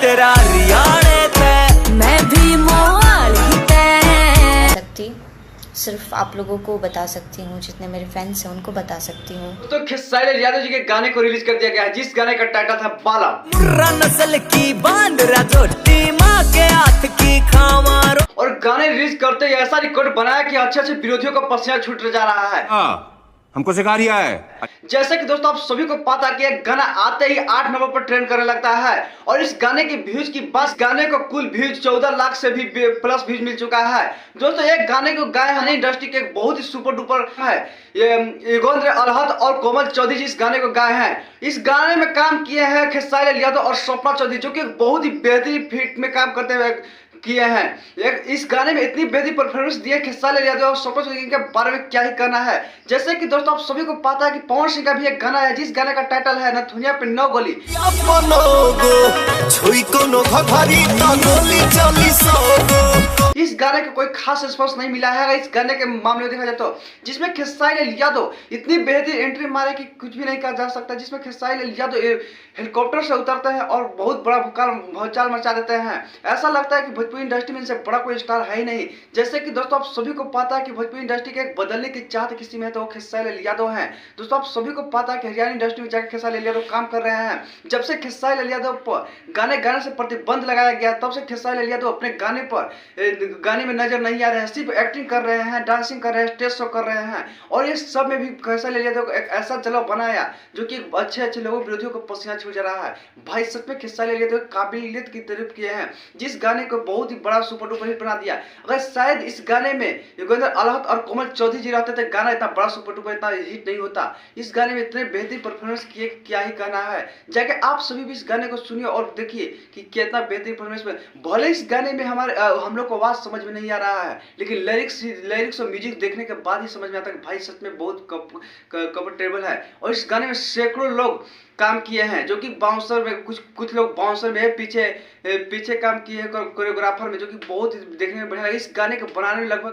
तेरा रियाने ते मैं भी मोहाली ते सकती सिर्फ आप लोगों को बता सकती हूँ, जितने मेरे फैंस हैं उनको बता सकती हूँ। तो खेसारी यादव जी के गाने को रिलीज कर दिया गया है, जिस गाने का टाइटल था बाला। मुर्रा नस्ल की बांदरा झोटी माँ के हाथ की खामारो। और गाने रिलीज करते ही ऐसा रिकॉर्ड बनाया कि अच्छे विरोधियों का पसीना छूट जा रहा है। हमको सिखा रिया है। जैसे कि दोस्तों आप सभी को पता कि एक गाना आते ही 8 नंबर पर ट्रेंड करने लगता है और इस गाने की व्यूज की बस गाने को कुल व्यूज 14 लाख से भी प्लस व्यूज मिल चुका है। दोस्तों एक गाने को गाए हैं इंडस्ट्री के बहुत ही सुपर डुपर है, ये युगेंद्र अलहत और कोमल चौधरी जी इस गाने को गाए हैं। इस गाने में काम किए हैं खेसारी यादव और स्वप्ना चौधरी, जो कि बहुत ही बेहतरीन फिट में काम करते हुए किए हैं। इस गाने में इतनी बेहतरीन परफॉर्मेंस दिए खेसारी यादव और स्वप्ना चौधरी के बारे में क्या ही करना है। जैसे कि दोस्तों आप सभी को पता है कि पवन सिंह का भी एक गाना है, जिस गाने का टाइटल है नथुनिया पे 9 गोली। इस गाने का कोई खास रिस्पॉन्स नहीं मिला है इस गाने के मामले में देखा जाए तो, जिसमें खेसारी यादव इतनी बेहतरीन एंट्री मारे कि कुछ भी नहीं कहा जा सकता। जिसमें खेसारी यादव हेलीकॉप्टर से उतरते हैं और बहुत बड़ा भौचाल मचा देते हैं। ऐसा लगता है कि भोजपुरी इंडस्ट्री में इनसे बड़ा कोई स्टार है ही नहीं। जैसे कि दोस्तों आप सभी को पता है कि भोजपुरी इंडस्ट्री के बदलने की चाहत किसी में है तो वो खेसारी यादव हैं। दोस्तों आप सभी को पता है कि हरियाणा इंडस्ट्री में जाकर खेसारी यादव काम कर रहे हैं। जब से खेसारी यादव पर गाने से प्रतिबंध लगाया गया तब से खेसारी यादव अपने गाने में नजर नहीं आ रहे हैं, सिर्फ एक्टिंग कर रहे हैं, डांसिंग कर रहे हैं, स्टेज शो कर रहे हैं। और ये सब में भी खेसारी यादव एक ऐसा जलवा बनाया जो कि अच्छे लोगों विरोधियों को पसीना छू जा रहा है। भाई सच में खेसारी यादव काबिलियत की तारीफ किए हैं, जिस गाने को बहुत ही बड़ा सुपर डुपर हिट बना दिया। अगर शायद इस गाने में युगेंद्र अलहत और कोमल चौधरी जी रहते थे, गाना इतना बड़ा सुपर डुपर इतना हिट नहीं होता। इस गाने में इतने बेहतरीन परफॉर्मेंस किए, क्या ही कहना है। जाके आप सभी भी इस गाने को सुनिए और देखिए कि कितना बेहतरीन परफॉर्मेंस में। भले इस गाने में हम लोग को आवाज समझ में नहीं आ रहा है, लेकिन लिरिक्स और म्यूजिक देखने के बाद ही समझ में आता है कि भाई सच में बहुत कंफर्टेबल है। और इस गाने में सैकड़ों लोग काम किए हैं, जो कि बाउंसर में कुछ लोग बाउंसर में पीछे काम किए हैं, कोरियोग्राफर में, जो कि बहुत देखने में बढ़िया है। इस गाने को बनाने में लगभग